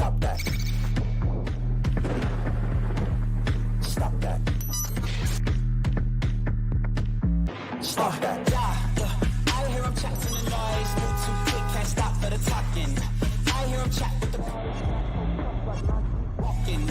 Stop that. Stop that. Stop that. Yeah. I hear him chat to the noise. Move too quick, can't stop for the talking. I hear him chat with the walking.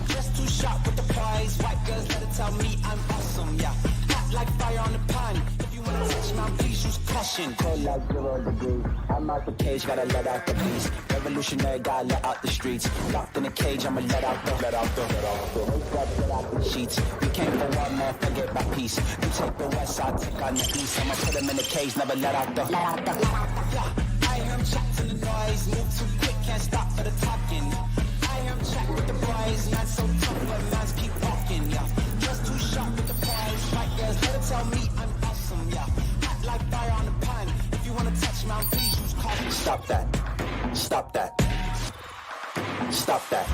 Just too sharp with the prize. White girls let it tell me I'm awesome. Yeah. Hot like fire on the pan. If you wanna touch my please use caution. Cold like 0 degrees. I'm out the cage, gotta let out the beast. Revolutionary, gotta let out the streets. Locked in a cage, I'ma let out the sheets. We came for one man, forget my peace. You take the west, I'll take on the east. I'ma put him in the cage, never let out the. I hear him chat to the noise. Move too quick, can't stop for the talking. I hear him chat with the boys. Man so tough, but mans keep walking. Yeah, just too sharp with the prize. White girls, let it tell me I'm awesome. Yeah, hot like fire on the pan. If you wanna touch my please use caution. Stop that. Stop that. Stop that.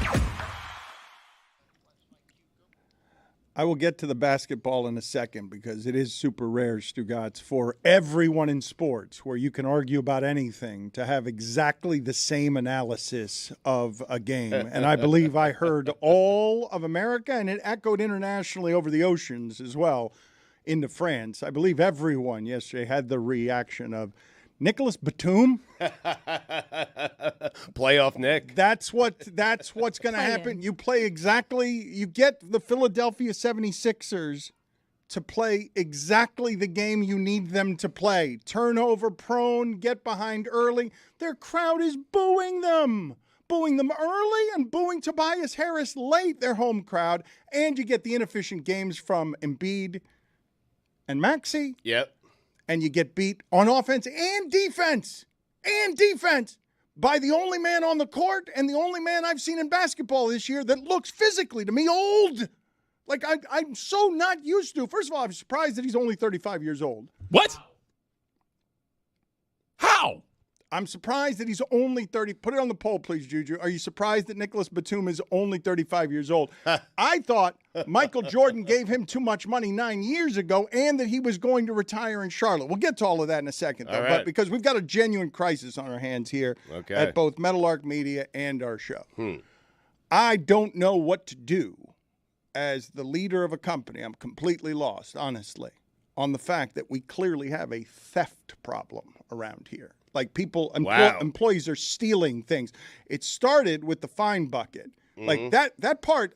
I will get to the basketball in a second because it is super rare, Stugotz, for everyone in sports where you can argue about anything to have exactly the same analysis of a game. And I believe I heard all of America, and it echoed internationally over the oceans as well into France. I believe everyone yesterday had the reaction of Nicholas Batum. Playoff Nick. That's what's going to happen. You play exactly, you get the Philadelphia 76ers to play exactly the game you need them to play. Turnover prone, get behind early. Their crowd is booing them. Booing them early and booing Tobias Harris late, their home crowd. And you get the inefficient games from Embiid and Maxey. Yep. And you get beat on offense and defense by the only man on the court and the only man I've seen in basketball this year that looks physically to me old. Like I'm so not used to. First of all, I'm surprised that he's only 35 years old. What? How? I'm surprised that he's only 30. Put it on the poll, please, Juju. Are you surprised that Nicholas Batum is only 35 years old? I thought Michael Jordan gave him too much money 9 years ago and that he was going to retire in Charlotte. We'll get to all of that in a second, though, right. but because we've got a genuine crisis on our hands here at both Meadowlark Media and our show. I don't know what to do as the leader of a company. I'm completely lost, honestly, on the fact that we clearly have a theft problem around here. Like people, employees are stealing things. It started with the fine bucket. Like that part,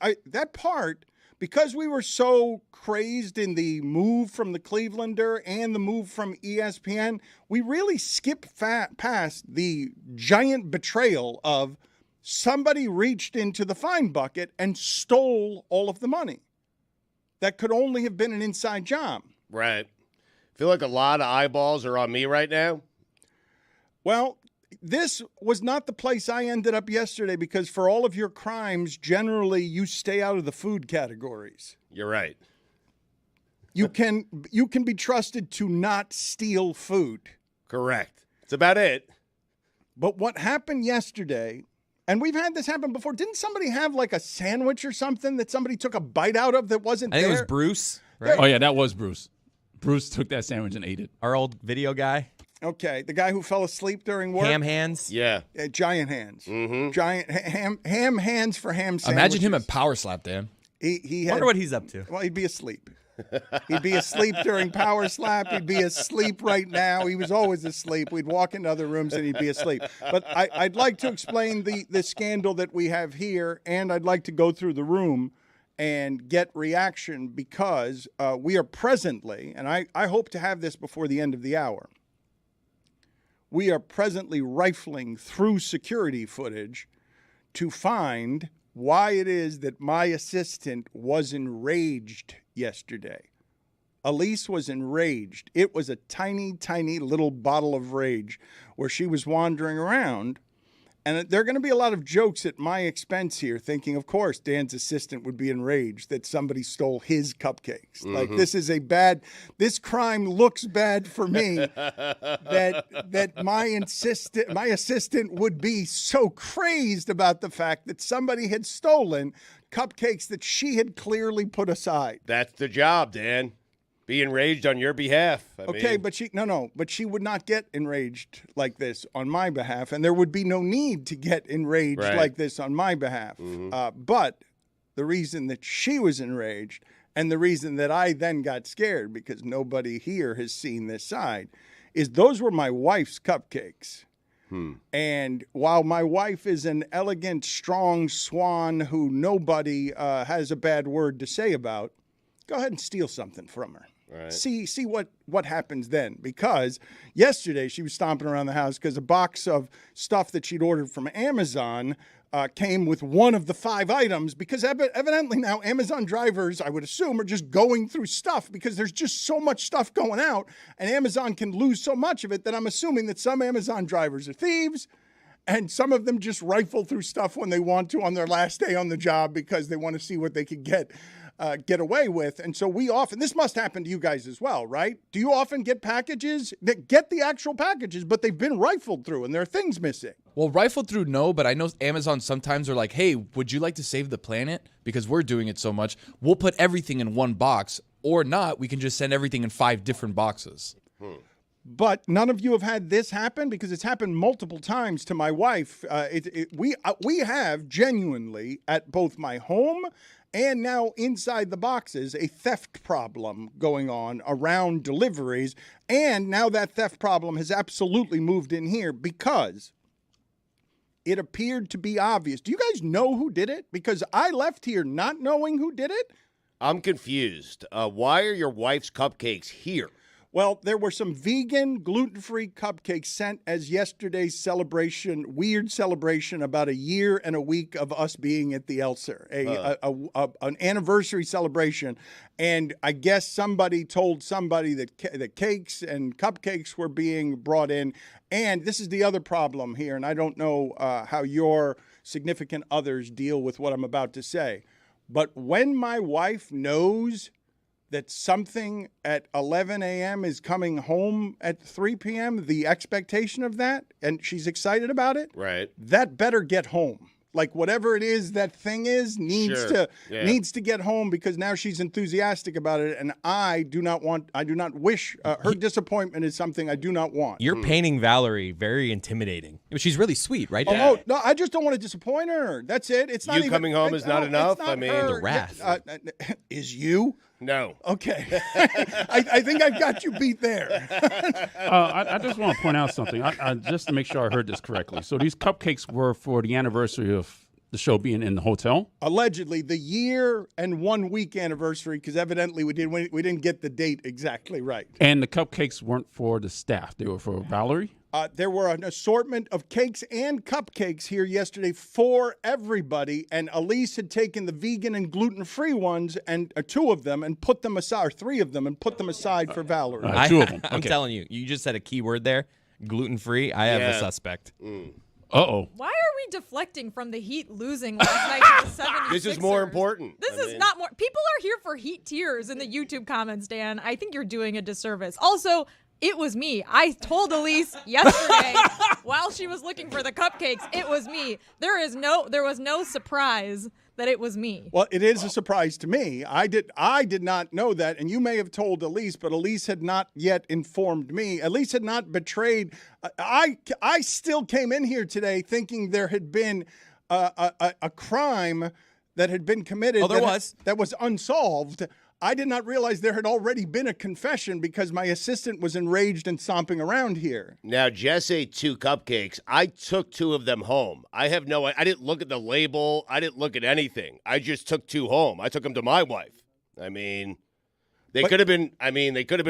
because we were so crazed in the move from the Clevelander and the move from ESPN, we really skipped past the giant betrayal of somebody reached into the fine bucket and stole all of the money. That could only have been an inside job. Right. I feel like a lot of eyeballs are on me right now. Well, this was not the place I ended up yesterday because for all of your crimes, generally you stay out of the food categories. You're right. You can be trusted to not steal food. Correct. That's about it. But what happened yesterday, and we've had this happen before, didn't somebody have like a sandwich or something that somebody took a bite out of that wasn't I think there? it was Bruce, right? Oh, yeah, that was Bruce. Bruce took that sandwich and ate it. Our old video guy. Okay, the guy who fell asleep during work? Ham hands. Yeah. Giant hands. Giant ham hands for ham sandwiches. Imagine him at Power Slap, Dan. He had, Wonder what he's up to. Well, he'd be asleep. He'd be asleep during Power Slap. He'd be asleep right now. He was always asleep. We'd walk into other rooms and he'd be asleep. But I'd like to explain the scandal that we have here, and I'd like to go through the room and get reaction because we are presently, and I hope to have this before the end of the hour, we are presently rifling through security footage to find why it is that my assistant was enraged yesterday. Elise was enraged. It was a tiny, tiny little bottle of rage where she was wandering around. And there are going to be a lot of jokes at my expense here, thinking, of course, Dan's assistant would be enraged that somebody stole his cupcakes. Like, this crime looks bad for me that my assistant would be so crazed about the fact that somebody had stolen cupcakes that she had clearly put aside. That's the job, Dan. Be enraged on your behalf. Okay, but she would not get enraged like this on my behalf, and there would be no need to get enraged like this on my behalf. But the reason that she was enraged and the reason that I then got scared, because nobody here has seen this side, is those were my wife's cupcakes. And while my wife is an elegant, strong swan who nobody has a bad word to say about, go ahead and steal something from her. Right. See what happens then. Because yesterday she was stomping around the house because a box of stuff that she'd ordered from Amazon came with one of the 5 items, because evidently now Amazon drivers, I would assume, are just going through stuff because there's just so much stuff going out, and Amazon can lose so much of it that I'm assuming that some Amazon drivers are thieves, and some of them just rifle through stuff when they want to on their last day on the job because they want to see what they could get away with. And so we often, this must happen to you guys as well, right? Do you often get packages that get the actual packages, but they've been rifled through and there are things missing? Well, rifled through, no, but I know Amazon sometimes are like, hey, would you like to save the planet? Because we're doing it so much. We'll put everything in one box, or not, we can just send everything in 5 different boxes. But none of you have had this happen, because it's happened multiple times to my wife. We have genuinely, at both my home and now inside the boxes, a theft problem going on around deliveries. And now that theft problem has absolutely moved in here because it appeared to be obvious. Do you guys know who did it? Because I left here not knowing who did it. I'm confused. Why are your wife's cupcakes here? Well, there were some vegan, gluten-free cupcakes sent as yesterday's celebration, weird celebration about a year and a week of us being at the Elser, an anniversary celebration. And I guess somebody told somebody that cakes and cupcakes were being brought in. And this is the other problem here, and I don't know how your significant others deal with what I'm about to say. But when my wife knows that something at 11 a.m. is coming home at 3 p.m., the expectation of that, and she's excited about it, right? That better get home. Like whatever it is that thing is needs to get home, because now she's enthusiastic about it, and I do not wish her disappointment is something I do not want. You're painting Valerie very intimidating. She's really sweet, right? Oh no, I just don't want to disappoint her. That's it. It's not you coming home is not enough. I mean, the wrath is you. No. Okay. I think I've got you beat there. I just want to point out something, just to make sure I heard this correctly. So these cupcakes were for the anniversary of the show being in the hotel? Allegedly, the year and 1 week anniversary, because evidently we didn't get the date exactly right. And the cupcakes weren't for the staff. They were for Valerie? There were an assortment of cakes and cupcakes here yesterday for everybody, and Elise had taken the vegan and gluten-free ones, and 2 of them, and put them aside, or 3 of them, and put them aside for Valerie. 2 of them. I'm telling you, you just said a key word there, gluten-free. I have a suspect. Uh-oh. Why are we deflecting from the Heat losing last night to the 76ers? This is more important. This is not more. People are here for Heat tears in the YouTube comments, Dan. I think you're doing a disservice. Also, it was me. I told Elise yesterday while she was looking for the cupcakes, it was me. There was no surprise that it was me. Well, it is a surprise to me. I did not know that, and you may have told Elise, but Elise had not yet informed me. Elise had not betrayed. I still came in here today thinking there had been a crime that had been committed. Oh, there was. That was unsolved. I did not realize there had already been a confession because my assistant was enraged and stomping around here. Now, Jess ate 2 cupcakes. I took 2 of them home. I didn't look at the label. I didn't look at anything. I just took 2 home. I took them to my wife. I mean, they could have been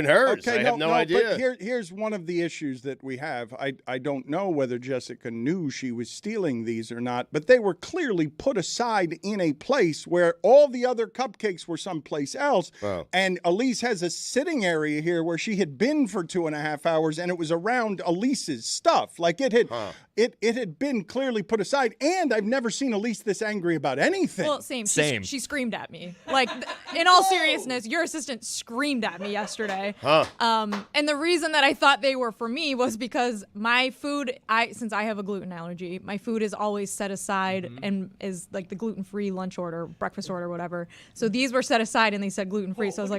hers. Okay, I have no idea. But here's one of the issues that we have. I don't know whether Jessica knew she was stealing these or not, but they were clearly put aside in a place where all the other cupcakes were someplace else. Oh. And Elise has a sitting area here where she had been for 2.5 hours, and it was around Elise's stuff. Like it had been clearly put aside, and I've never seen Elise this angry about anything. Well, same. She screamed at me. Like, in all seriousness, your assistant screamed at me yesterday. Huh. And the reason that I thought they were for me was because my food, since I have a gluten allergy, my food is always set aside and is like the gluten-free lunch order, breakfast order, whatever. So these were set aside and they said gluten-free. So I was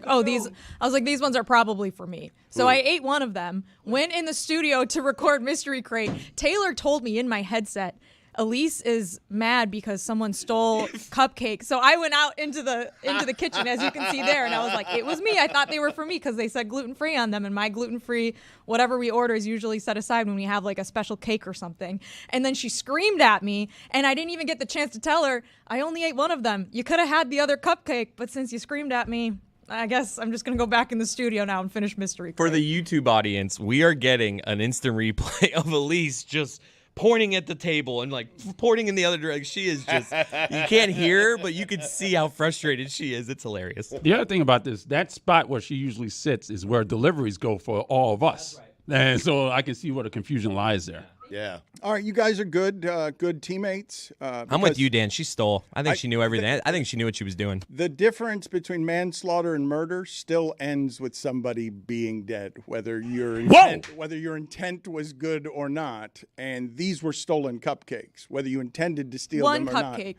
like, these ones are probably for me. So I ate one of them, went in the studio to record Mystery Crate. Taylor told me in my headset, Elise is mad because someone stole cupcakes. So I went out into the kitchen, as you can see there, and I was like, it was me. I thought they were for me because they said gluten-free on them, and my gluten-free, whatever we order, is usually set aside when we have like a special cake or something. And then she screamed at me, and I didn't even get the chance to tell her, I only ate one of them. You could have had the other cupcake, but since you screamed at me, I guess I'm just going to go back in the studio now and finish Mystery Crate. For the YouTube audience, we are getting an instant replay of Elise just pointing at the table and like pointing in the other direction. She is just, you can't hear her, but you can see how frustrated she is. It's hilarious. The other thing about this, that spot where she usually sits is where deliveries go for all of us. And so I can see where the confusion lies there. Yeah. All right, you guys are good teammates. I'm with you, Dan. She stole. I think she knew everything. I think she knew what she was doing. The difference between manslaughter and murder still ends with somebody being dead, whether your intent was good or not. And these were stolen cupcakes, whether you intended to steal them or not. One cupcake.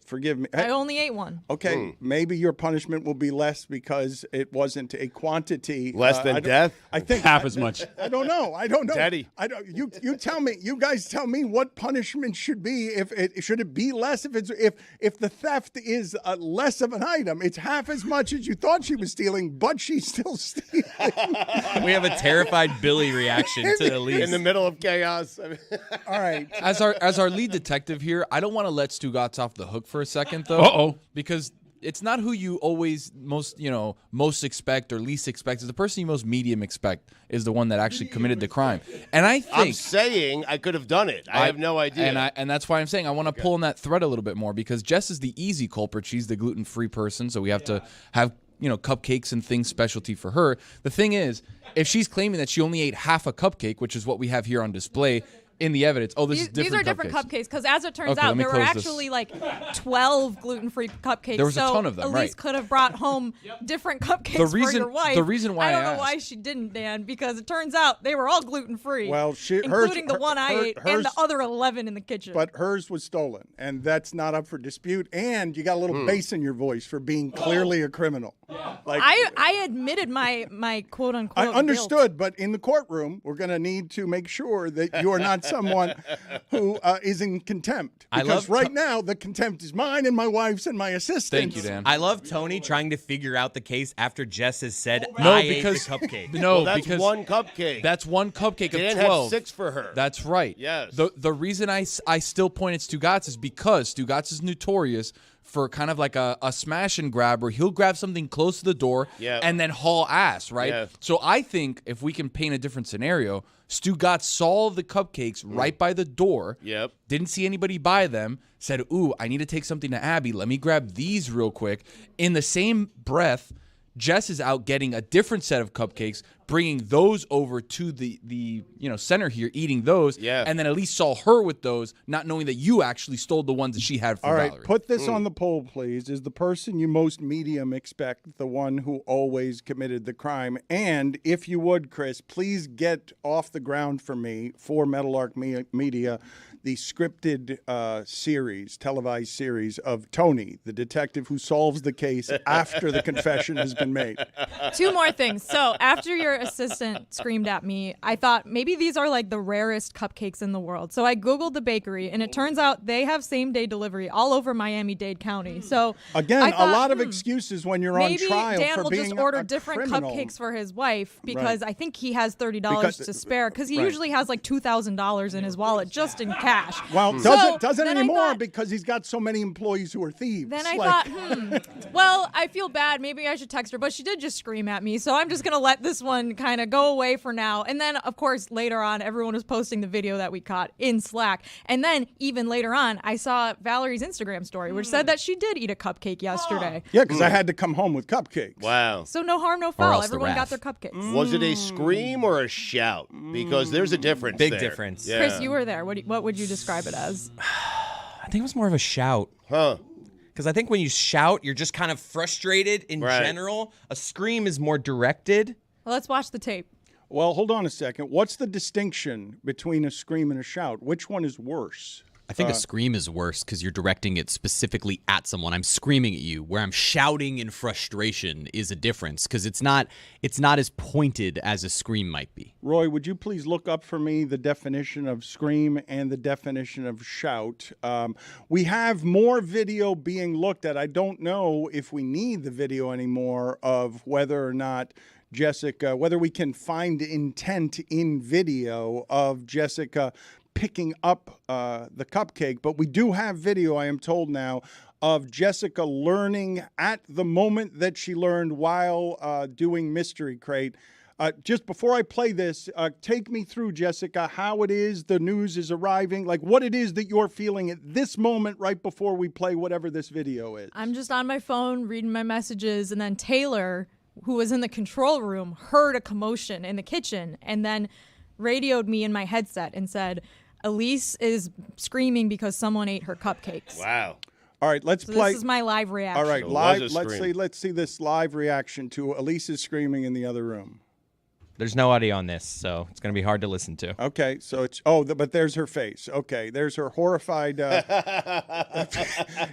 Forgive me. I only ate one. Okay, maybe your punishment will be less because it wasn't a quantity Less than death? I think Half as much. I don't know. Daddy. I don't. You tell me. You guys tell me what punishment should be. Should it be less if the theft is less of an item? It's half as much as you thought she was stealing, but she's still stealing. We have a terrified Billy reaction to Elise. In the middle of chaos. I mean, All right. As our lead detective here, I don't want to let Stugotz off the hook for a second, though. Uh-oh. Because it's not who you always most expect or least expect. It's the person you most medium expect is the one that actually committed the crime. And I think I'm saying I could have done it. I have no idea. And that's why I'm saying I want to pull on that thread a little bit more because Jess is the easy culprit. She's the gluten-free person, so we have to have cupcakes and things specialty for her. The thing is, if she's claiming that she only ate half a cupcake, which is what we have here on display in the evidence. Oh, These are different cupcakes because, as it turns out, there were actually like 12 gluten-free cupcakes. There was a ton of them, Elise right? could have brought home different cupcakes for your wife. The reason why I don't know why she didn't, Dan, because it turns out they were all gluten-free. Well, including the one I ate and the other 11 in the kitchen. But hers was stolen, and that's not up for dispute. And you got a little bass in your voice for being clearly a criminal. Like I admitted my quote-unquote I understood, but in the courtroom, we're going to need to make sure that you are not someone who is in contempt. Because right now, the contempt is mine and my wife's and my assistant's. Thank you, Dan. I love Tony trying to figure out the case after Jess has said, No, I because ate the cupcake. No, well, that's because one cupcake. That's one cupcake Dan of 12. had 6 for her. That's right. Yes. The reason I still point at Stugotz is because Stugotz is notorious for kind of like a smash and grab where he'll grab something close to the door and then haul ass, right? Yeah. So I think if we can paint a different scenario, Stugotz saw the cupcakes right by the door, didn't see anybody buy them, said, ooh, I need to take something to Abby. Let me grab these real quick. In the same breath, Jess is out getting a different set of cupcakes, bringing those over to the center here, eating those, and then at least saw her with those, not knowing that you actually stole the ones that she had for All Valerie. right, put this on the poll, please. Is the person you most medium expect the one who always committed the crime? And if you would, Chris, please get off the ground for me for Metal Arc Media the scripted televised series of Tony, the detective who solves the case after the confession has been made. 2 more things. So after your assistant screamed at me, I thought maybe these are like the rarest cupcakes in the world. So I Googled the bakery, and it turns out they have same-day delivery all over Miami-Dade County. So again, I thought, a lot of excuses when you're on trial Dan for will being just order a different criminal. cupcakes for his wife because I think he has $30 to spare because he usually has like $2,000 in his wallet just in cash. Well, doesn't anymore because he's got so many employees who are thieves. Then I thought, well, I feel bad. Maybe I should text her, but she did just scream at me, so I'm just going to let this one kind of go away for now. And then, of course, later on, everyone was posting the video that we caught in Slack. And then, even later on, I saw Valerie's Instagram story, which said that she did eat a cupcake yesterday. Yeah, because I had to come home with cupcakes. Wow. So no harm, no foul. Everyone got their cupcakes. Was it a scream or a shout? Because there's a difference Big there. difference. Yeah. Chris, you were there. What would you describe it as? I think it was more of a shout. Huh. Because I think when you shout, you're just kind of frustrated in general. A scream is more directed. Well, let's watch the tape. Well, hold on a second. What's the distinction between a scream and a shout? Which one is worse? I think a scream is worse because you're directing it specifically at someone. I'm screaming at you. Where I'm shouting in frustration is a difference because it's not as pointed as a scream might be. Roy, would you please look up for me the definition of scream and the definition of shout? We have more video being looked at. I don't know if we need the video anymore of whether or not Jessica, whether we can find intent in video of Jessica picking up the cupcake, but we do have video, I am told now, of Jessica learning at the moment that she learned while doing Mystery Crate. Just before I play this, take me through, Jessica, how it is the news is arriving, like what it is that you're feeling at this moment right before we play whatever this video is. I'm just on my phone reading my messages, and then Taylor, who was in the control room, heard a commotion in the kitchen and then radioed me in my headset and said, Elise is screaming because someone ate her cupcakes. Wow. All right, let's So play. this is my live reaction. All right, So live. was a scream. Let's see this live reaction to Elise's screaming in the other room. There's no audio on this, so it's going to be hard to listen to. Okay, so it's but there's her face. Okay, there's her horrified.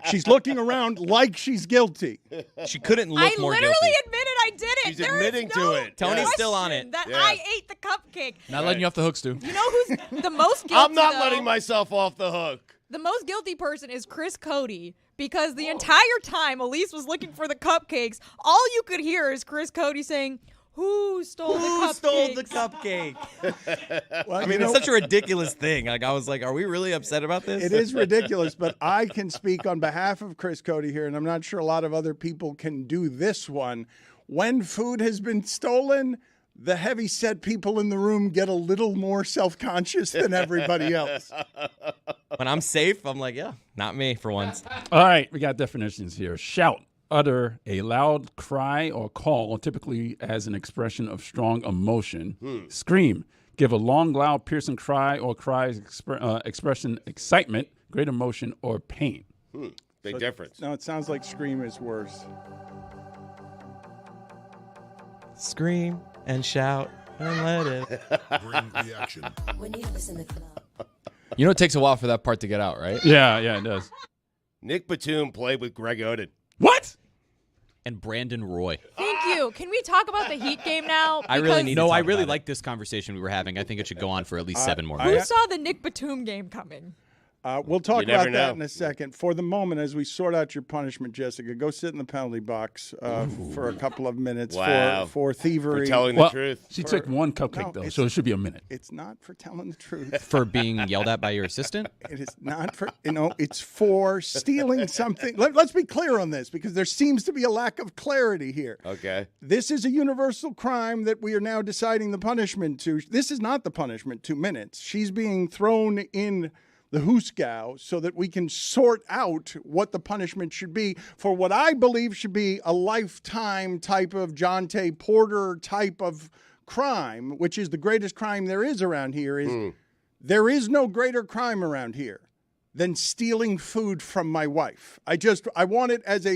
She's looking around like she's guilty. She couldn't look I more literally guilty. admitted I did it. She's There is admitting no to it. Tony's still on question it. That Yeah. I ate the cupcake. Not letting you off the hook, Stu. You know who's the most guilty? I'm not though? letting myself off the hook. The most guilty person is Chris Cody, because the entire time Elise was looking for the cupcakes, all you could hear is Chris Cody saying, "Who stole the cupcakes?" Who stole the cupcake? Well, I mean, it's such a ridiculous thing. Like, I was like, are we really upset about this? It is ridiculous, but I can speak on behalf of Chris Cody here, and I'm not sure a lot of other people can do this one. When food has been stolen, the heavy-set people in the room get a little more self-conscious than everybody else. When I'm safe, I'm like, yeah, not me for once. All right, we got definitions here. Shout, utter a loud cry or call, typically as an expression of strong emotion. Scream, give a long, loud, piercing cry or cries expression excitement, great emotion, or pain. Big difference. No, it sounds like scream is worse. Scream and shout and let it. Bring the action. You know it takes a while for that part to get out, right? Yeah, it does. Nick Batum played with Greg Oden. What? And Brandon Roy. Thank you. Can we talk about the Heat game now? I really Because need. No, I really like this conversation we were having. I think it should go on for at least 7 more Who minutes. saw the Nick Batum game coming? We'll talk You never about that know. in a second. For the moment, as we sort out your punishment, Jessica, go sit in the penalty box for a couple of minutes Wow. for thievery. For telling the Well, truth. she took one cupcake, No, though, it's- so it should be a minute. It's not for telling the truth. For being yelled at by your assistant? It is not for, it's for stealing something. Let's be clear on this, because there seems to be a lack of clarity here. Okay. This is a universal crime that we are now deciding the punishment to. This is not the punishment, 2 minutes. She's being thrown in the hoosegow so that we can sort out what the punishment should be for what I believe should be a lifetime type of Jonte Porter type of crime, which is the greatest crime there is around here. There is no greater crime around here than stealing food from my wife. I want it as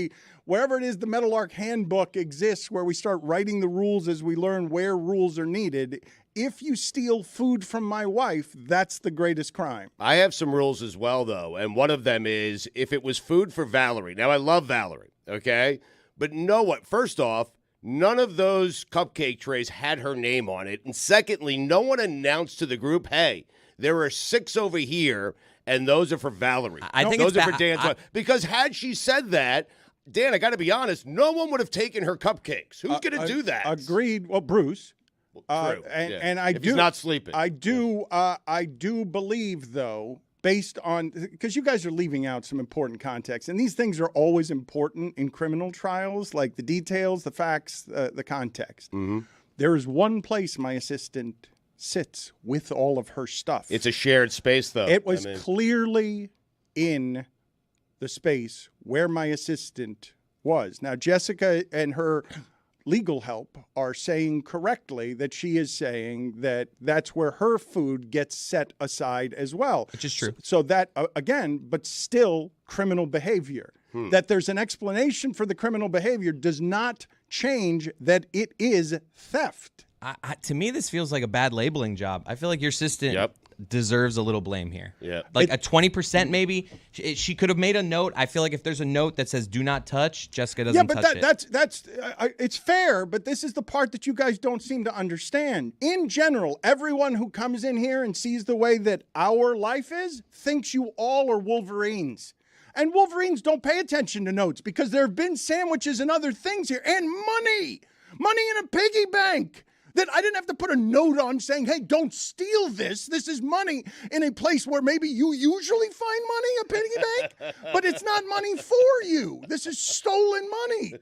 wherever it is the Meadowlark handbook exists, where we start writing the rules as we learn where rules are needed. If you steal food from my wife, that's the greatest crime. I have some rules as well, though, and one of them is if it was food for Valerie. Now, I love Valerie, okay? But know what? First off, none of those cupcake trays had her name on it. And secondly, no one announced to the group, hey, there are 6 over here, and those are for Valerie. I think those it's are for Dan's wife. Because had she said that, Dan, I got to be honest, no one would have taken her cupcakes. Who's going to do that? Agreed. Well, Bruce. True. And Yeah. I If do he's not sleeping. I do believe, though, based on, because you guys are leaving out some important context, and these things are always important in criminal trials, like the details, the facts, the context. Mm-hmm. There is one place my assistant sits with all of her stuff. It's a shared space, though. It was I mean, clearly in the space where my assistant was. Now, Jessica and her legal help are saying correctly that she is saying that that's where her food gets set aside as well. Which is true. So that, again, but still criminal behavior. That there's an explanation for the criminal behavior does not change that it is theft. To me, this feels like a bad labeling job. I feel like your assistant deserves a little blame here. Like a 20% maybe. She could have made a note. I feel like if there's a note that says "Do not touch," Jessica doesn't touch it. That's it's fair, but this is the part that you guys don't seem to understand. In general, everyone who comes in here and sees the way that our life is thinks you all are Wolverines. And Wolverines don't pay attention to notes because there have been sandwiches and other things here and money in a piggy bank. That I didn't have to put a note on saying, hey, don't steal this. This is money in a place where maybe you usually find money, a piggy bank, but it's not money for you. This is stolen money.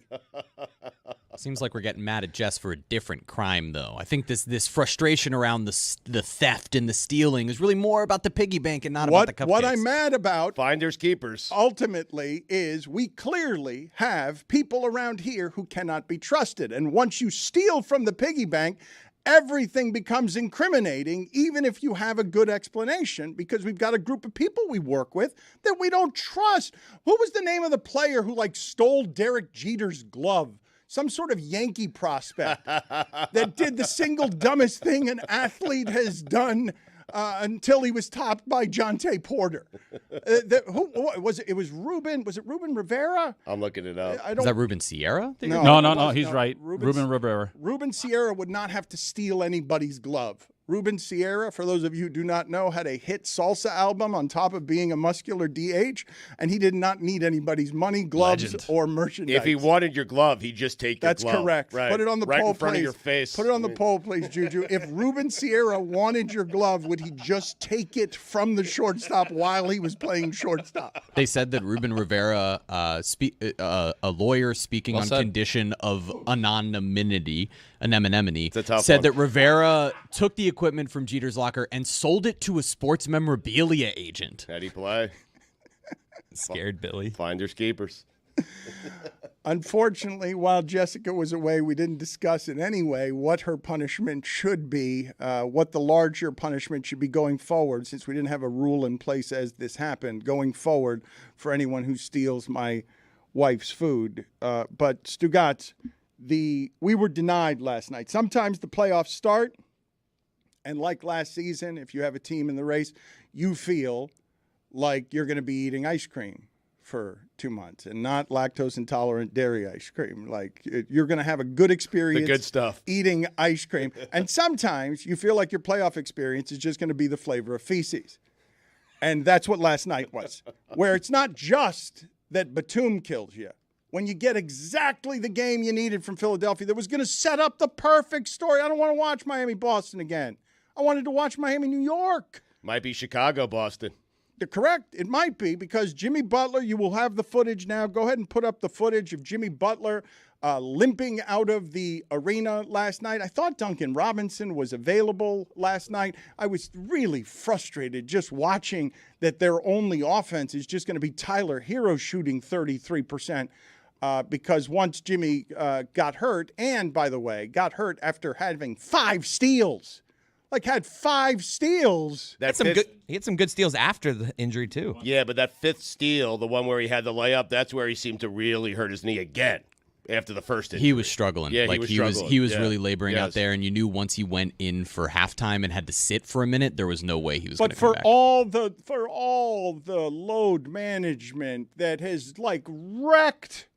Seems like we're getting mad at Jess for a different crime, though. I think this frustration around the theft and the stealing is really more about the piggy bank and not about the cupcakes. What I'm mad about, finders keepers, ultimately, is we clearly have people around here who cannot be trusted. And once you steal from the piggy bank, everything becomes incriminating, even if you have a good explanation, because we've got a group of people we work with that we don't trust. What was the name of the player who stole Derek Jeter's glove? Some sort of Yankee prospect that did the single dumbest thing an athlete has done until he was topped by Jonte Porter. Who was it? It was Ruben. Was it Ruben Rivera? I'm looking it up. Is that Ruben Sierra? No. He's right. Ruben Rivera. Ruben Sierra would not have to steal anybody's glove. Ruben Sierra, for those of you who do not know, had a hit salsa album on top of being a muscular DH, and he did not need anybody's money, gloves, or merchandise. If he wanted your glove, he'd just take your glove. That's correct. Right. Put it on the right poll, in front please. of your face. Put it on the poll, please, Juju. If Ruben Sierra wanted your glove, would he just take it from the shortstop while he was playing shortstop? They said that Ruben Rivera, a lawyer speaking on condition of anonymity, said that Rivera took the equipment from Jeter's locker and sold it to a sports memorabilia agent. How'd he play? Scared Billy. Finders keepers. Unfortunately, while Jessica was away, we didn't discuss in any way what her punishment should be, what the larger punishment should be going forward, since we didn't have a rule in place as this happened, going forward for anyone who steals my wife's food. But Stugotz, we were denied last night. Sometimes the playoffs start, and like last season, if you have a team in the race, you feel like you're going to be eating ice cream for 2 months and not lactose intolerant dairy ice cream. Like you're going to have a good experience. The good stuff. Eating ice cream. And sometimes you feel like your playoff experience is just going to be the flavor of feces. And that's what last night was, where it's not just that Batum kills you. When you get exactly the game you needed from Philadelphia that was going to set up the perfect story. I don't want to watch Miami-Boston again. I wanted to watch Miami-New York. Might be Chicago-Boston. You're correct. It might be, because Jimmy Butler, you will have the footage now. Go ahead and put up the footage of Jimmy Butler limping out of the arena last night. I thought Duncan Robinson was available last night. I was really frustrated just watching that their only offense is just going to be Tyler Hero shooting 33%. Because once Jimmy got hurt, and by the way, got hurt after having 5 steals. Had 5 steals. He had some good steals after the injury, too. Yeah, but that 5th steal, the one where he had the layup, that's where he seemed to really hurt his knee again after the first injury. He was struggling. Yeah, he was really laboring out there, and you knew once he went in for halftime and had to sit for a minute, there was no way he was going to come back. But for all the load management that has wrecked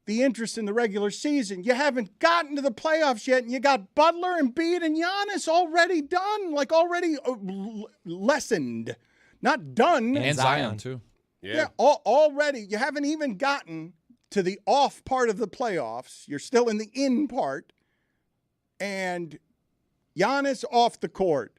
the interest in the regular season, you haven't gotten to the playoffs yet, and you got Butler, Embiid, and Giannis already done, already lessened, not done. And Zion too. Yeah, already. You haven't even gotten to the off part of the playoffs. You're still in the in part, and Giannis off the court.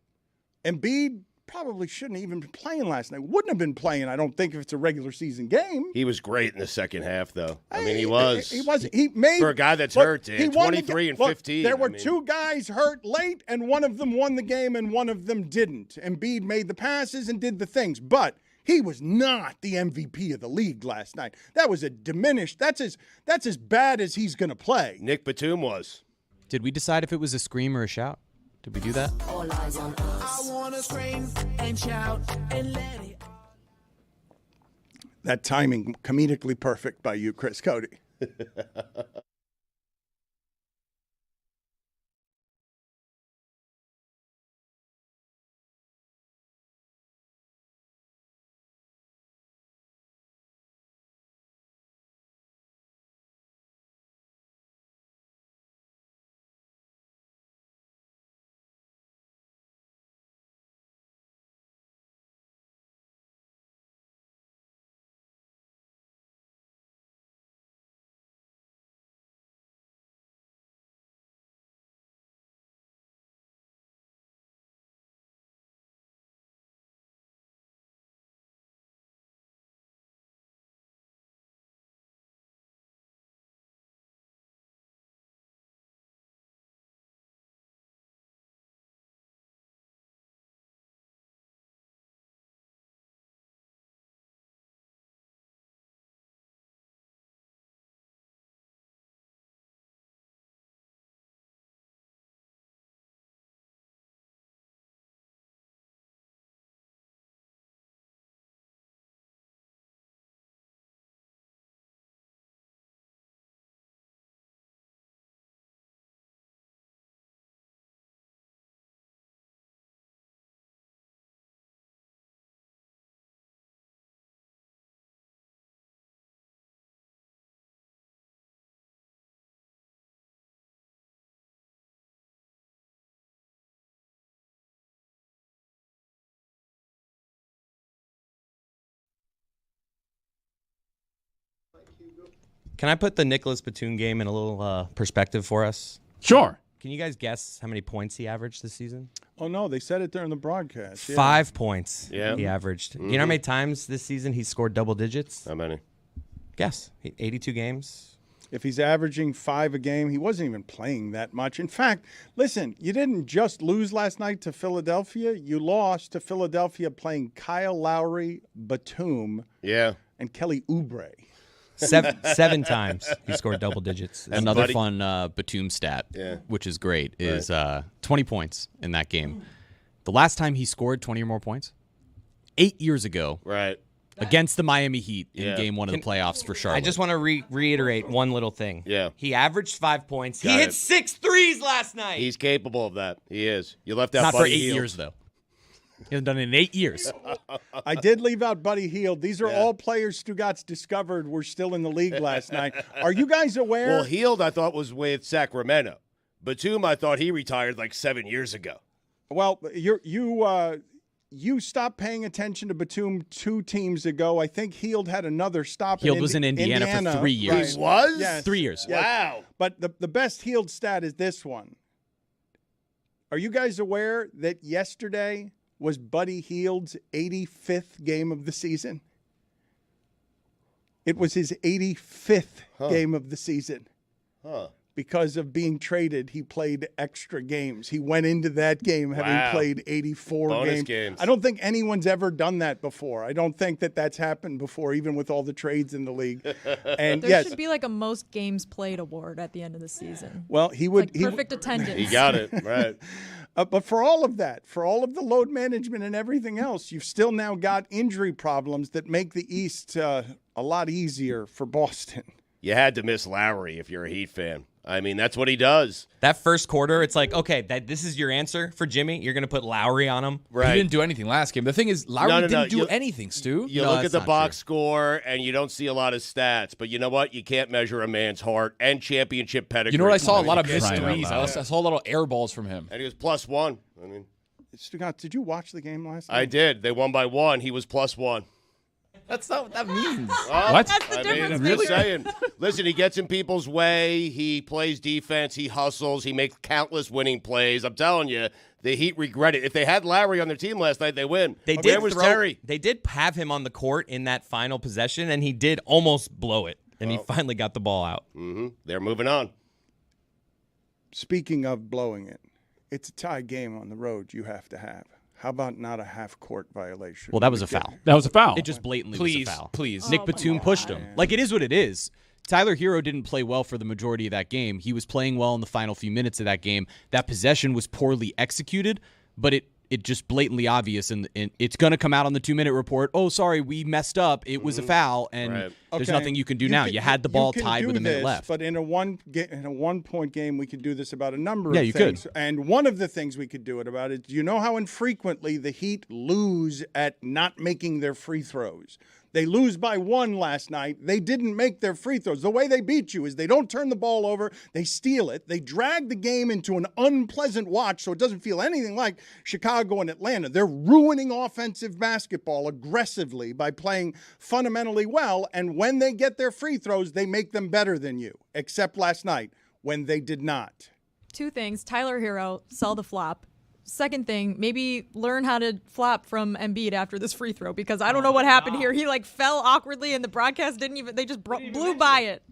Embiid probably shouldn't have even been playing last night. Wouldn't have been playing, I don't think, if it's a regular season game. He was great in the second half, though. I mean, he was. He made, for a guy that's hurt, 23 and 15. There were 2 guys hurt late, and one of them won the game, and one of them didn't. Embiid made the passes and did the things, but he was not the MVP of the league last night. That was a diminished. That's as bad as he's going to play. Nick Batum was. Did we decide if it was a scream or a shout? Did we do that? All eyes on us. I wanna scream and shout and let it. That timing, comedically perfect by you, Chris Cody. Can I put the Nicholas Batum game in a little perspective for us? Sure. Can you guys guess how many points he averaged this season? Oh, no, they said it during the broadcast. Yeah. 5 points he averaged. Mm-hmm. You know how many times this season he scored double digits? How many? Guess. 82 games. If he's averaging 5 a game, he wasn't even playing that much. In fact, listen, you didn't just lose last night to Philadelphia. You lost to Philadelphia playing Kyle Lowry, Batum, and Kelly Oubre. 7 times he scored double digits. Another fun Batum stat, which is great, is 20 points in that game. The last time he scored 20 or more points, 8 years ago. Right. Against the Miami Heat in Game 1 of the playoffs for Charlotte. I just want to reiterate one little thing. Yeah. He averaged 5 points. He hit 6 threes last night. He's capable of that. He is. You left out Not Buddy for 8 Hield. years, though. He hasn't done it in 8 years. I did leave out Buddy Hield. These are all players Stugotz discovered were still in the league last night. Are you guys aware? Well, Hield, I thought, was with Sacramento. Batum, I thought he retired like 7 years ago. Well, you stopped paying attention to Batum 2 teams ago. I think Hield had another stop. Hield was in Indiana for 3 years. He was? Yes. 3 years. Yes. Wow. But the best Hield stat is this one. Are you guys aware that yesterday was Buddy Hield's 85th game of the season? It was his 85th game of the season. Because of being traded, he played extra games. He went into that game having played 84 Bonus games. I don't think anyone's ever done that before. I don't think that's happened before, even with all the trades in the league. And There should be like a most games played award at the end of the season. Well, he would perfect attendance. He got it, right. But for all of that, for all of the load management and everything else, you've still now got injury problems that make the East a lot easier for Boston. You had to miss Lowry if you're a Heat fan. I mean, that's what he does. That first quarter, it's like, okay, this is your answer for Jimmy. You're going to put Lowry on him. Right. He didn't do anything last game. The thing is, Lowry didn't do anything, Stu. You look at the box score, and you don't see a lot of stats. But you know what? You can't measure a man's heart and championship pedigree. You know what? I saw a lot of missed threes. I saw a lot of air balls from him. And he was +1. I mean, Stugotz, did you watch the game last night? I did. They won by 1. He was +1. That's not what that means. What? That's the difference. I'm just saying. Listen, he gets in people's way. He plays defense. He hustles. He makes countless winning plays. I'm telling you, the Heat regret it. If they had Lowry on their team last night, they win. Where was Terry? They did have him on the court in that final possession, and he did almost blow it. And he finally got the ball out. Mm-hmm. They're moving on. Speaking of blowing it, it's a tie game on the road you have to have. How about not a half-court violation? Well, that was a foul. That was a foul. It just blatantly was a foul. Please. Nick Batum pushed him. Like, it is what it is. Tyler Hero didn't play well for the majority of that game. He was playing well in the final few minutes of that game. That possession was poorly executed, but it just blatantly obvious, and it's going to come out on the 2-minute report. Oh, sorry, we messed up. It was a foul, and there's nothing you can do now. You had the ball tied with a minute left. But in a one-point game, we could do this about a number of things. Could. And one of the things we could do it about is, you know how infrequently the Heat lose at not making their free throws? They lose by 1 last night. They didn't make their free throws. The way they beat you is they don't turn the ball over. They steal it. They drag the game into an unpleasant watch so it doesn't feel anything like Chicago and Atlanta. They're ruining offensive basketball aggressively by playing fundamentally well. And when they get their free throws, they make them better than you, except last night when they did not. 2 things. Tyler Hero, sell the flop. Second thing, maybe learn how to flop from Embiid after this free throw, because I don't know what happened here. He fell awkwardly and the broadcast they just blew by it.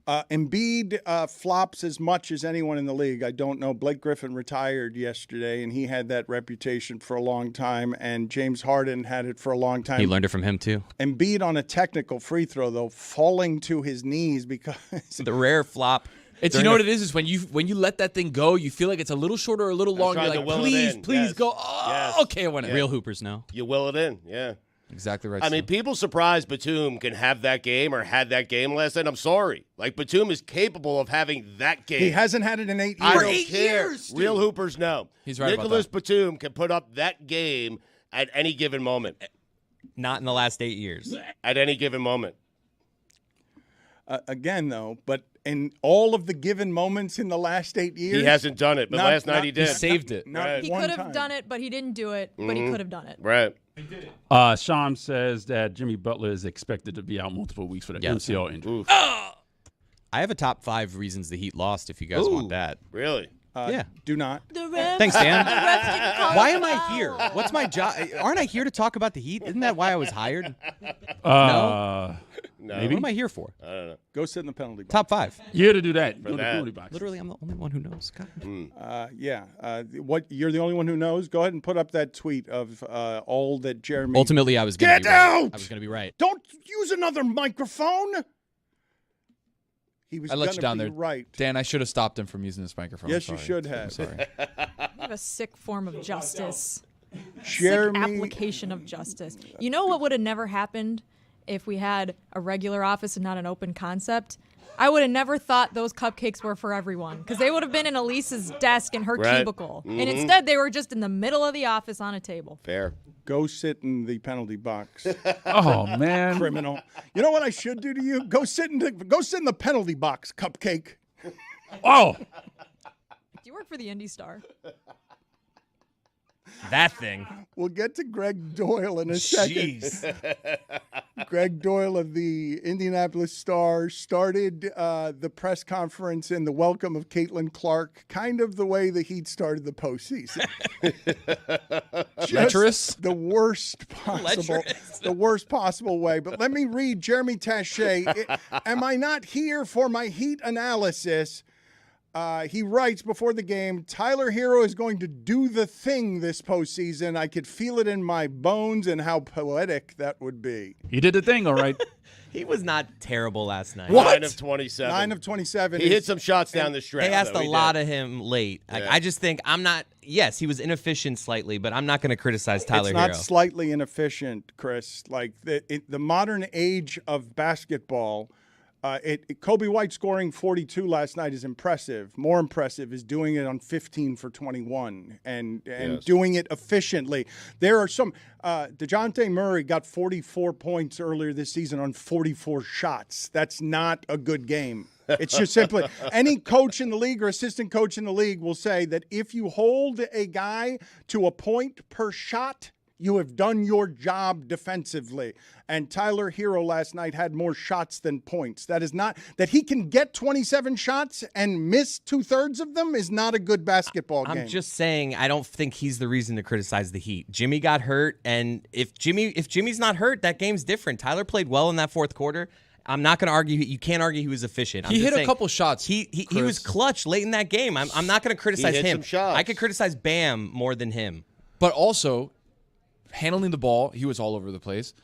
Embiid flops as much as anyone in the league. I don't know. Blake Griffin retired yesterday, and he had that reputation for a long time, and James Harden had it for a long time. He learned it from him, too. Embiid on a technical free throw, though, falling to his knees because... the rare flop. It's, you know what it is when you let that thing go, you feel like it's a little shorter or a little longer. You're like, please go. Oh, okay, I went in. Real hoopers know. You will it in, yeah. Exactly right. I mean, people surprised Batum can have that game or had that game last night. I'm sorry. Batum is capable of having that game. He hasn't had it in 8 years. I don't care. Real hoopers know. He's right Nicholas about that. Batum can put up that game at any given moment. Not in the last 8 years. At any given moment. Again, though, but in all of the given moments in the last 8 years, he hasn't done it, but last night he did. He saved it. He could have done it, but he didn't do it. But he could have done it. Right. He did it. Sham says that Jimmy Butler is expected to be out multiple weeks for the MCL injury. I have a top 5 reasons the Heat lost. If you guys want that, really? Yeah. Do not. Thanks, Dan. Why am I here? What's my job? Aren't I here to talk about the Heat? Isn't that why I was hired? No. Maybe. What am I here for? I don't know. Go sit in the penalty box. Top 5. You're here to do that. For Go to the that. penalty box. Literally, I'm the only one who knows. God. Yeah. What? You're the only one who knows? Go ahead and put up that tweet of all that Jeremy... Ultimately, I was going to be Get right. out! I was going to be right. Don't use another microphone! He was I let you down be there. Right. Dan, I should have stopped him from using this microphone. Yes, I'm you sorry. should have. I'm sorry. You have a sick form of justice. Jeremy... Sick application of justice. You know what would have never happened if we had a regular office and not an open concept? I would have never thought those cupcakes were for everyone, because they would have been in Elise's desk in her cubicle. And instead, they were just in the middle of the office on a table. Fair. Go sit in the penalty box. Oh, man. Criminal. You know what I should do to you? Go sit in the penalty box, cupcake. Oh. Do you work for the Indy Star? That thing. We'll get to Greg Doyle in a second. Jeez. Greg Doyle of the Indianapolis Star started the press conference and the welcome of Caitlin Clark kind of the way the Heat started the postseason. Lecherous? The worst possible way. But let me read Jeremy Taché. Am I not here for my Heat analysis? He writes before the game, Tyler Hero is going to do the thing this postseason. I could feel it in my bones, and how poetic that would be. He did the thing, all right. He was not terrible last night. 9 of 27. 9 of 27. He hit some shots down the stretch. They asked though. a lot of him late. Yeah. I just think yes, he was inefficient slightly, but I'm not going to criticize Tyler It's not Hero. slightly inefficient, Chris. Like the modern age of basketball, Kobe White scoring 42 last night is impressive. More impressive is doing it on 15 for 21 and doing it efficiently. There are some DeJounte Murray got 44 points earlier this season on 44 shots. That's not a good game. It's just simply any coach in the league or assistant coach in the league will say that if you hold a guy to a point per shot, you have done your job defensively. And Tyler Hero last night had more shots than points. That is not that he can get 27 shots and miss 2/3 of them is not a good basketball game. I'm just saying I don't think he's the reason to criticize the Heat. Jimmy got hurt, and if Jimmy's not hurt, that game's different. Tyler played well in that fourth quarter. I'm not going to argue. You can't argue he was efficient. He hit a couple shots. He was clutch late in that game. I'm not going to criticize hit him. some shots. I could criticize Bam more than him. But also, handling the ball, he was all over the place.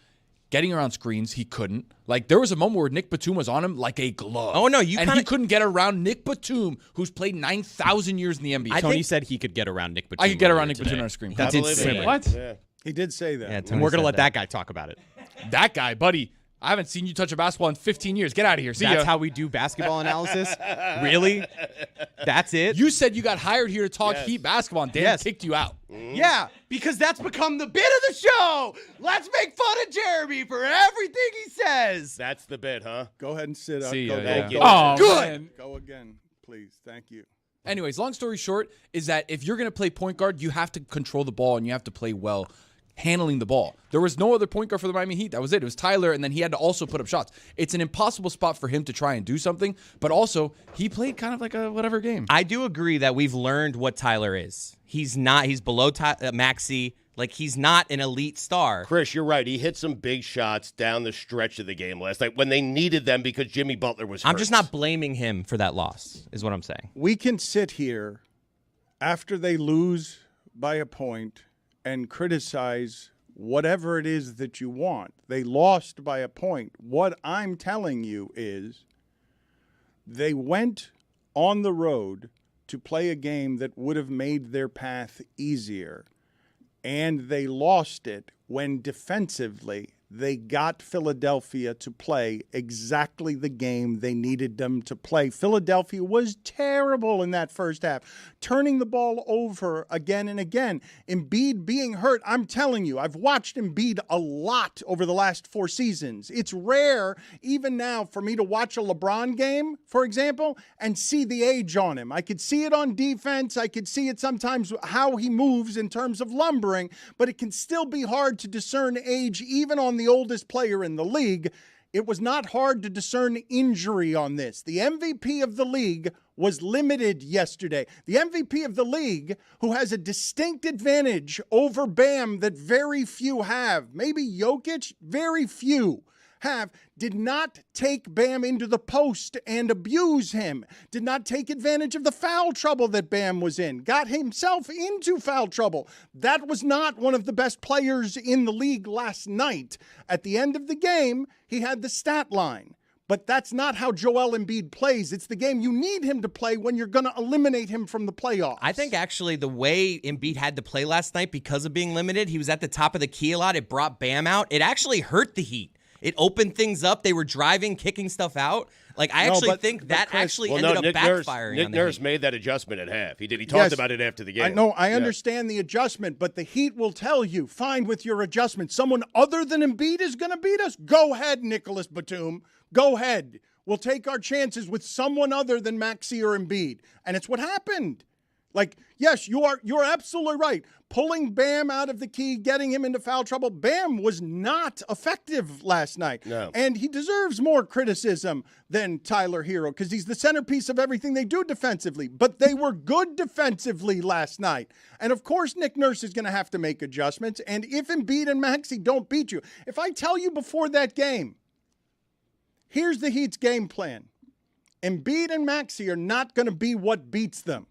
Getting around screens, he couldn't. Like, there was a moment where Nick Batum was on him like a glove. Oh, no, and he couldn't get around Nick Batum, who's played 9,000 years in the NBA. Tony said he could get around Nick Batum. I could get around Nick Batum on a screen. That's insane. What? Yeah. He did say that. Yeah, and we're going to let that guy talk about it. That guy, buddy, I haven't seen you touch a basketball in 15 years. Get out of here. See That's ya. how we do basketball analysis? Really? That's it? You said you got hired here to talk Heat basketball, and Dan kicked you out. Yeah, because that's become the bit of the show. Let's make fun of Jeremy for everything he says. That's the bit, huh? Go ahead and sit up. See Go, ya, go, yeah. go. Oh, Good. man. Go again, please. Thank you. Anyways, long story short is that if you're going to play point guard, you have to control the ball and you have to play well handling the ball. There was no other point guard for the Miami Heat. That was it. It was Tyler, and then he had to also put up shots. It's an impossible spot for him to try and do something, but also he played kind of like a whatever game. I do agree that we've learned what Tyler is. He's below Maxey. Like, he's not an elite star. Chris, you're right. He hit some big shots down the stretch of the game last night when they needed them because Jimmy Butler was hurt. I'm just not blaming him for that loss, is what I'm saying. We can sit here after they lose by a point and criticize whatever it is that you want. They lost by a point. What I'm telling you is they went on the road to play a game that would have made their path easier, and they lost it when defensively they got Philadelphia to play exactly the game they needed them to play. Philadelphia was terrible in that first half, turning the ball over again and again. Embiid being hurt, I'm telling you, I've watched Embiid a lot over the last 4 seasons. It's rare, even now, for me to watch a LeBron game, for example, and see the age on him. I could see it on defense. I could see it sometimes how he moves in terms of lumbering, but it can still be hard to discern age even on the oldest player in the league. It was not hard to discern injury on this. The MVP of the league was limited yesterday. The MVP of the league, who has a distinct advantage over Bam that very few have, maybe Jokic, very few have, did not take Bam into the post and abuse him, did not take advantage of the foul trouble that Bam was in, got himself into foul trouble. That was not one of the best players in the league last night. At the end of the game, he had the stat line. But that's not how Joel Embiid plays. It's the game you need him to play when you're going to eliminate him from the playoffs. I think actually the way Embiid had to play last night because of being limited, he was at the top of the key a lot. It brought Bam out. It actually hurt the Heat. It opened things up. They were driving, kicking stuff out. Like, I actually think that Chris, actually ended up backfiring. Nick on the Nurse Heat. made that adjustment at half. He did. He talked about it after the game. I know. I understand the adjustment, but the Heat will tell you, fine with your adjustment. Someone other than Embiid is going to beat us? Go ahead, Nicholas Batum. Go ahead. We'll take our chances with someone other than Maxey or Embiid. And it's what happened. Like, yes, you're absolutely right. Pulling Bam out of the key, getting him into foul trouble. Bam was not effective last night. No. And he deserves more criticism than Tyler Hero because he's the centerpiece of everything they do defensively. But they were good defensively last night. And, of course, Nick Nurse is going to have to make adjustments. And if Embiid and Maxey don't beat you, if I tell you before that game, here's the Heat's game plan. Embiid and Maxey are not going to be what beats them.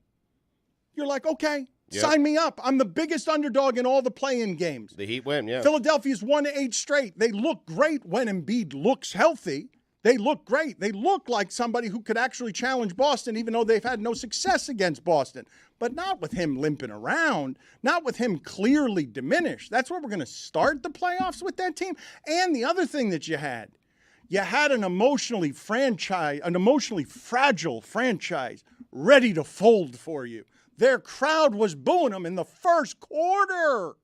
You're like, okay, sign me up. I'm the biggest underdog in all the play-in games. The Heat win, yeah. Philadelphia's won 8 straight. They look great when Embiid looks healthy. They look great. They look like somebody who could actually challenge Boston, even though they've had no success against Boston. But not with him limping around, not with him clearly diminished. That's where we're going to start the playoffs with that team. And the other thing that you had an emotionally fragile franchise ready to fold for you. Their crowd was booing them in the first quarter.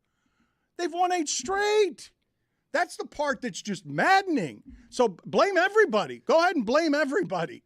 They've won 8 straight. That's the part that's just maddening. So blame everybody. Go ahead and blame everybody.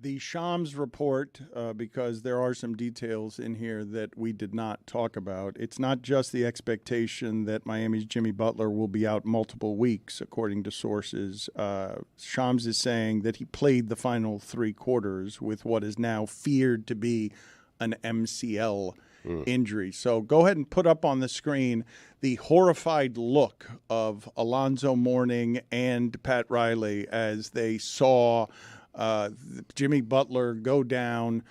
The Shams report, because there are some details in here that we did not talk about. It's not just the expectation that Miami's Jimmy Butler will be out multiple weeks, according to sources. Shams is saying that he played the final 3 quarters with what is now feared to be an MCL injury. So go ahead and put up on the screen the horrified look of Alonzo Mourning and Pat Riley as they saw Jimmy Butler go down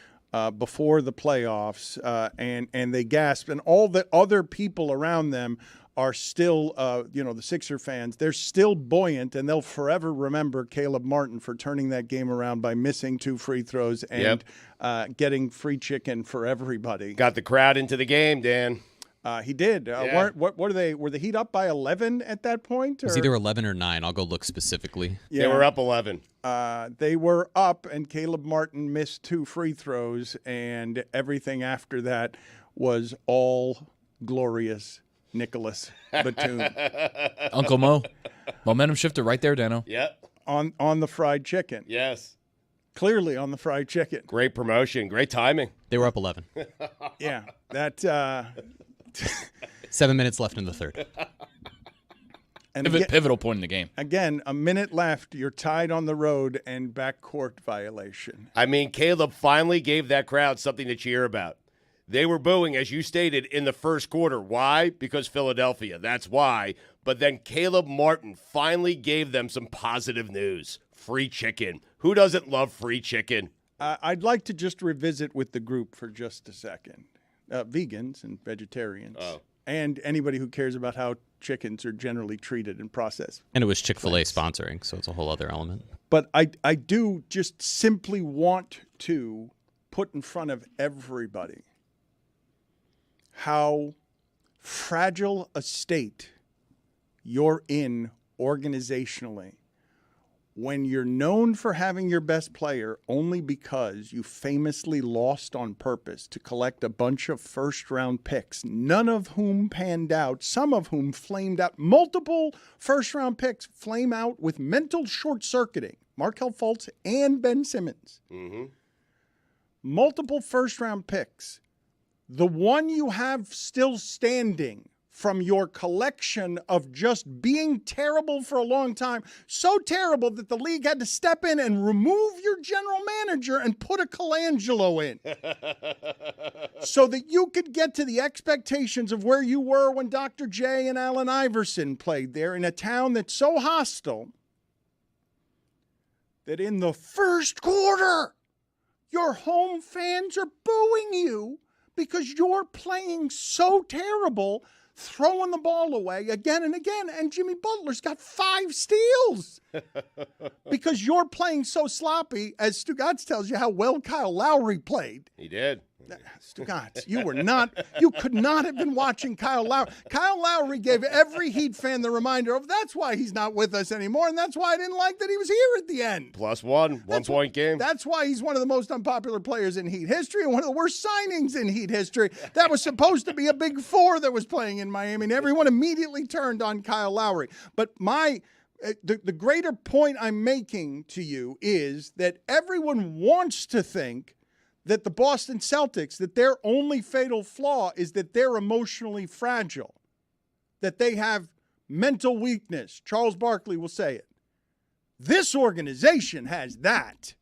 before the playoffs, and they gasped, and all the other people around them are still, the Sixer fans, they're still buoyant, and they'll forever remember Caleb Martin for turning that game around by missing 2 free throws and getting free chicken for everybody. Got the crowd into the game, Dan. He did. What are they? Were the Heat up by 11 at that point? It was either 11 or 9. I'll go look specifically. Yeah. They were up 11. They were up, and Caleb Martin missed 2 free throws, and everything after that was all glorious Nicholas Batum. Uncle Mo. Momentum shifter right there, Dano. Yep. On the fried chicken. Yes. Clearly on the fried chicken. Great promotion. Great timing. They were up 11. Yeah. That 7 minutes left in the third. And again, pivotal point in the game. Again, a minute left. You're tied on the road and backcourt violation. I mean, Caleb finally gave that crowd something to cheer about. They were booing, as you stated, in the first quarter. Why? Because Philadelphia. That's why. But then Caleb Martin finally gave them some positive news. Free chicken. Who doesn't love free chicken? I'd like to just revisit with the group for just a second. Vegans and vegetarians. And anybody who cares about how chickens are generally treated and processed. And it was Chick-fil-A sponsoring, so it's a whole other element. But I do just simply want to put in front of everybody how fragile a state you're in organizationally when you're known for having your best player only because you famously lost on purpose to collect a bunch of first-round picks, none of whom panned out, some of whom flamed out. Multiple first-round picks flame out with mental short-circuiting. Markelle Fultz and Ben Simmons. Mm-hmm. Multiple first-round picks. The one you have still standing from your collection of just being terrible for a long time, so terrible that the league had to step in and remove your general manager and put a Colangelo in so that you could get to the expectations of where you were when Dr. J and Allen Iverson played there in a town that's so hostile that in the first quarter, your home fans are booing you because you're playing so terrible, throwing the ball away again and again, and Jimmy Butler's got 5 steals because you're playing so sloppy, as Stugotz tells you how well Kyle Lowry played. He did. Stugotz, you could not have been watching Kyle Lowry. Kyle Lowry gave every Heat fan the reminder of that's why he's not with us anymore, and that's why I didn't like that he was here at the end. +1, 1 point game. That's why he's one of the most unpopular players in Heat history and one of the worst signings in Heat history. That was supposed to be a big 4 that was playing in Miami, and everyone immediately turned on Kyle Lowry. But the greater point I'm making to you is that everyone wants to think that the Boston Celtics, that their only fatal flaw is that they're emotionally fragile, that they have mental weakness. Charles Barkley will say it. This organization has that.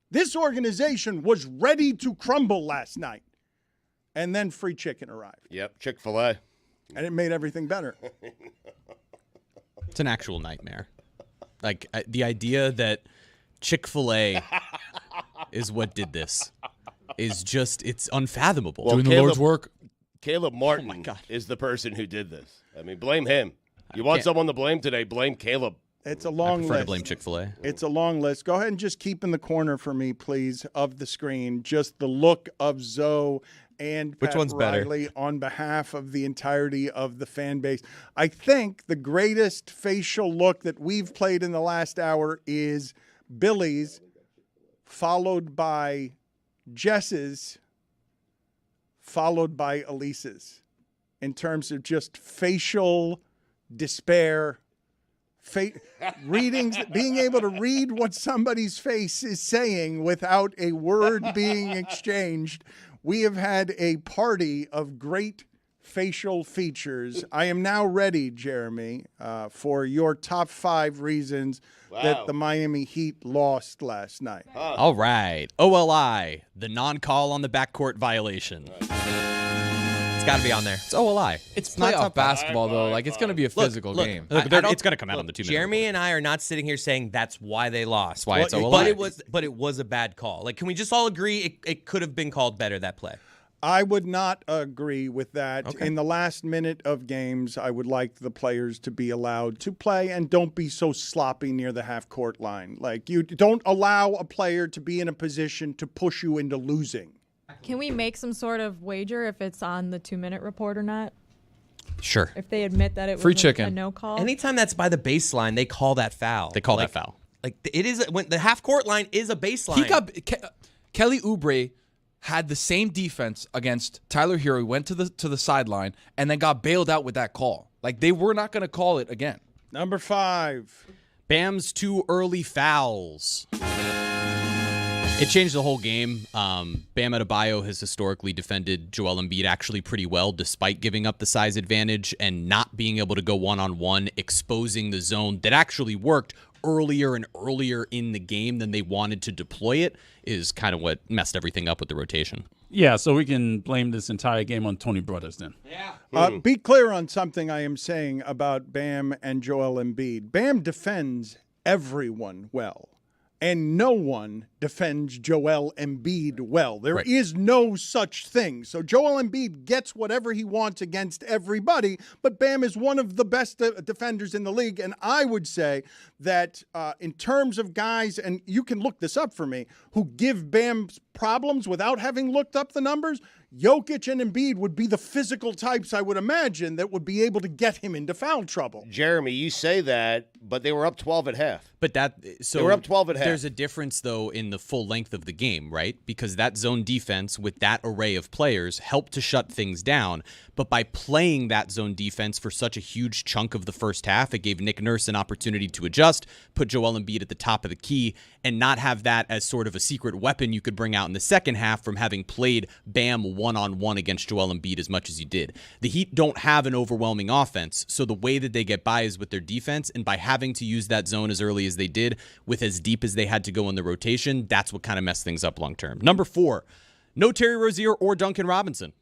This organization was ready to crumble last night. And then free chicken arrived. Yep, Chick-fil-A. And it made everything better. It's an actual nightmare. Like, the idea that Chick-fil-A is what did this is just, it's unfathomable. Well, doing the Lord's work. Caleb Martin is the person who did this. I mean, blame him. You want someone to blame today, blame Caleb. It's a long list. I prefer to blame Chick-fil-A. It's a long list. Go ahead and just keep in the corner for me, please, of the screen, just the look of Zoe and Pat Riley on behalf of the entirety of the fan base. I think the greatest facial look that we've played in the last hour is Billy's, followed by Jess's, followed by Elise's, in terms of just facial despair, readings, being able to read what somebody's face is saying without a word being exchanged. We have had a party of great facial features. I am now ready, Jeremy, for your top 5 reasons that the Miami Heat lost last night. All right. OLI, the non-call on the backcourt violation. It's got to be on there. It's OLI. It's playoff basketball, though. Like, it's going to be a physical game. It's going to come out on the 2-minute. Jeremy and I are not sitting here saying that's why they lost. That's why it's OLI. But it was a bad call. Like, can we just all agree it could have been called better, that play? I would not agree with that. Okay. In the last minute of games, I would like the players to be allowed to play and don't be so sloppy near the half-court line. Like, you don't allow a player to be in a position to push you into losing. Can we make some sort of wager if it's on the 2-minute report or not? Sure. If they admit that it Free was chicken. a no call? Anytime that's by the baseline, they call that foul. They call that foul. Like, it is when the half-court line is a baseline. Kelly Oubre had the same defense against Tyler Hero. He went to the sideline and then got bailed out with that call. Like, they were not going to call it again. Number 5. Bam's 2 early fouls. It changed the whole game. Bam Adebayo has historically defended Joel Embiid actually pretty well, despite giving up the size advantage and not being able to go one-on-one, exposing the zone that actually worked earlier and earlier in the game than they wanted to deploy it is kind of what messed everything up with the rotation. Yeah, so we can blame this entire game on Tony Brothers then. Yeah. Be clear on something I am saying about Bam and Joel Embiid. Bam defends everyone well, and no one defends Joel Embiid well. There is no such thing. So Joel Embiid gets whatever he wants against everybody, but Bam is one of the best defenders in the league. And I would say that in terms of guys, and you can look this up for me, who give Bam problems without having looked up the numbers, Jokic and Embiid would be the physical types, I would imagine, that would be able to get him into foul trouble. Jeremy, you say that, but they were up 12 at half. But they were up 12 at half. There's a difference, though, in the full length of the game, right? Because that zone defense with that array of players helped to shut things down. But by playing that zone defense for such a huge chunk of the first half, it gave Nick Nurse an opportunity to adjust, put Joel Embiid at the top of the key, and not have that as sort of a secret weapon you could bring out in the second half from having played Bam one-on-one against Joel Embiid as much as you did. The Heat don't have an overwhelming offense, so the way that they get by is with their defense, and by having to use that zone as early as they did, with as deep as they had to go in the rotation, that's what kind of messed things up long term. Number 4, no Terry Rozier or Duncan Robinson.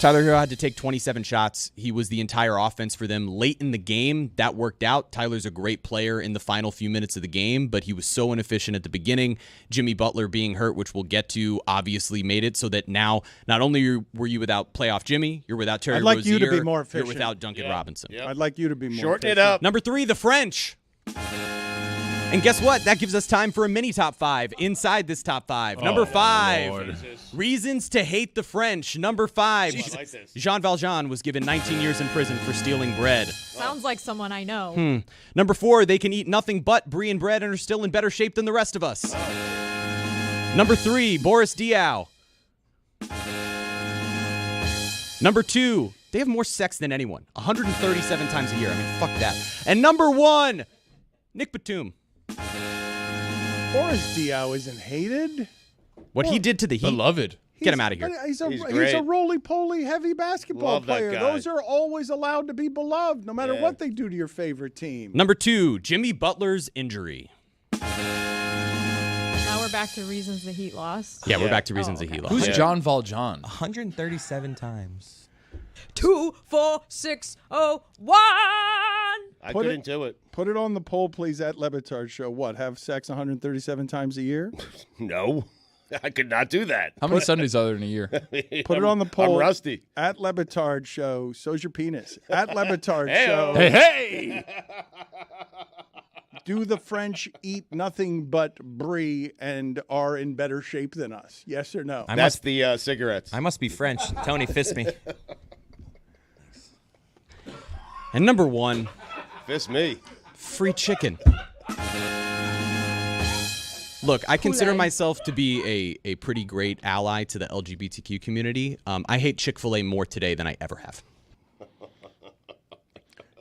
Tyler Hero had to take 27 shots. He was the entire offense for them. Late in the game, that worked out. Tyler's a great player in the final few minutes of the game, but he was so inefficient at the beginning. Jimmy Butler being hurt, which we'll get to, obviously made it so that now not only were you without playoff Jimmy, you're without Terry Rozier. I'd like you to be more efficient. You're without Duncan Robinson. Yep. I'd like you to be more Shorten efficient. it up. Number 3, the French. And guess what? That gives us time for a mini top 5 inside this top 5. Number 5, reasons to hate the French. Number 5, Jean Valjean was given 19 years in prison for stealing bread. Sounds like someone I know. Number 4, they can eat nothing but brie and bread and are still in better shape than the rest of us. Number 3, Boris Diaw. Number 2, they have more sex than anyone. 137 times a year. I mean, fuck that. And number 1, Nick Batum. Boris Diaw isn't hated. What he did to the Heat. Beloved. Get him out of here. He's great. a roly-poly heavy basketball Love that player. guy. Those are always allowed to be beloved, no matter what they do to your favorite team. Number 2, Jimmy Butler's injury. Now we're back to reasons the Heat lost. Yeah, we're back to reasons that he lost. Who's John Valjean? 137 times. 2, 4, 6, 0, 1. I couldn't do it. Put it on the poll, please, at Le Batard Show. What, have sex 137 times a year? No, I could not do that. How many Sundays are there in a year? Put it on the poll. I'm rusty. At Le Batard Show. So's your penis. At Le Batard Hey-o. Show. Hey! Do the French eat nothing but brie and are in better shape than us? Yes or no? That's the cigarettes. I must be French. Tony, fist me. And number 1, Fist me. free chicken. Look, I consider myself to be a pretty great ally to the LGBTQ community. I hate Chick-fil-A more today than I ever have.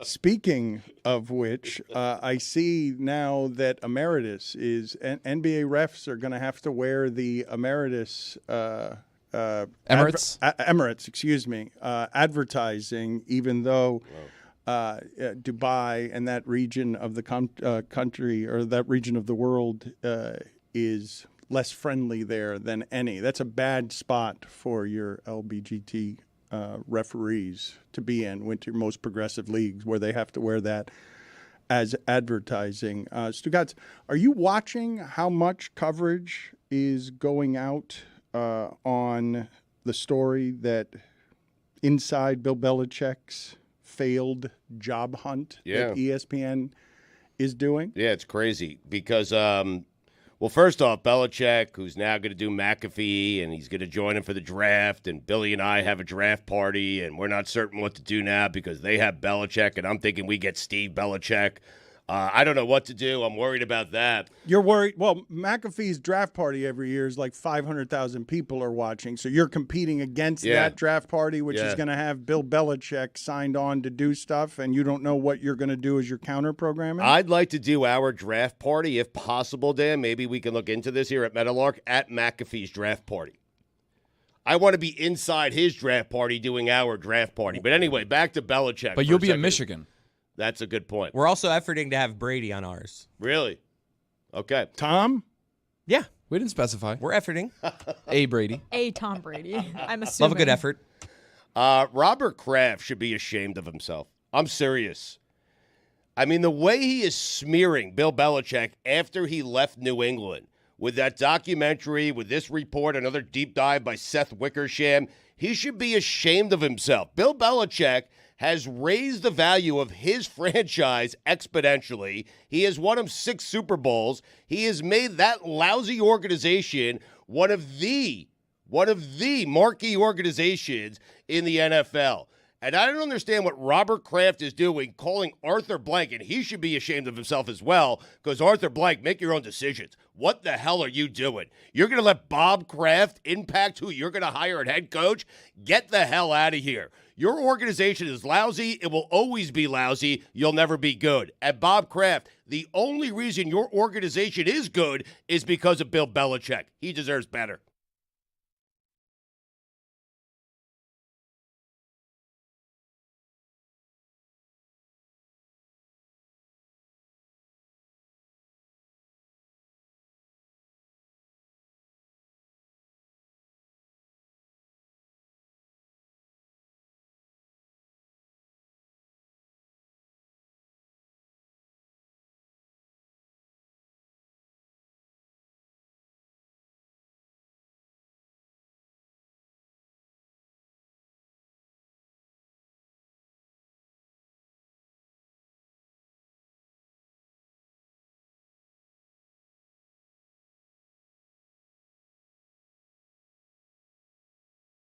Speaking of which, I see now that Emeritus is NBA refs are going to have to wear the Emeritus Emirates. Emirates, excuse me, advertising, even though Dubai and that region of the country or that region of the world is less friendly there than any. That's a bad spot for your LBGT referees to be in, with your most progressive leagues, where they have to wear that as advertising. Stugotz, are you watching how much coverage is going out on the story that inside Bill Belichick's failed job hunt that ESPN is doing? Yeah, it's crazy because, well, first off, Belichick, who's now going to do McAfee, and he's going to join him for the draft, and Billy and I have a draft party, and we're not certain what to do now because they have Belichick, and I'm thinking we get Steve Belichick. I don't know what to do. I'm worried about that. You're worried? Well, McAfee's draft party every year is like 500,000 people are watching. So you're competing against that draft party, which is going to have Bill Belichick signed on to do stuff, and you don't know what you're going to do as your counter programming? I'd like to do our draft party, if possible, Dan. Maybe we can look into this here at Meadowlark at McAfee's draft party. I want to be inside his draft party doing our draft party. But anyway, back to Belichick. But you'll be in Michigan. That's a good point. We're also efforting to have Brady on ours. Really? Okay. Tom? Yeah. We didn't specify. We're efforting. A Brady. A Tom Brady. I'm assuming. Love a good effort. Robert Kraft should be ashamed of himself. I'm serious. I mean, the way he is smearing Bill Belichick after he left New England with that documentary, with this report, another deep dive by Seth Wickersham, he should be ashamed of himself. Bill Belichick has raised the value of his franchise exponentially. He has won him 6 Super Bowls. He has made that lousy organization one of the marquee organizations in the NFL. And I don't understand what Robert Kraft is doing, calling Arthur Blank, and he should be ashamed of himself as well, because Arthur Blank, make your own decisions. What the hell are you doing? You're going to let Bob Kraft impact who you're going to hire at head coach? Get the hell out of here. Your organization is lousy. It will always be lousy. You'll never be good. And Bob Kraft, the only reason your organization is good is because of Bill Belichick. He deserves better.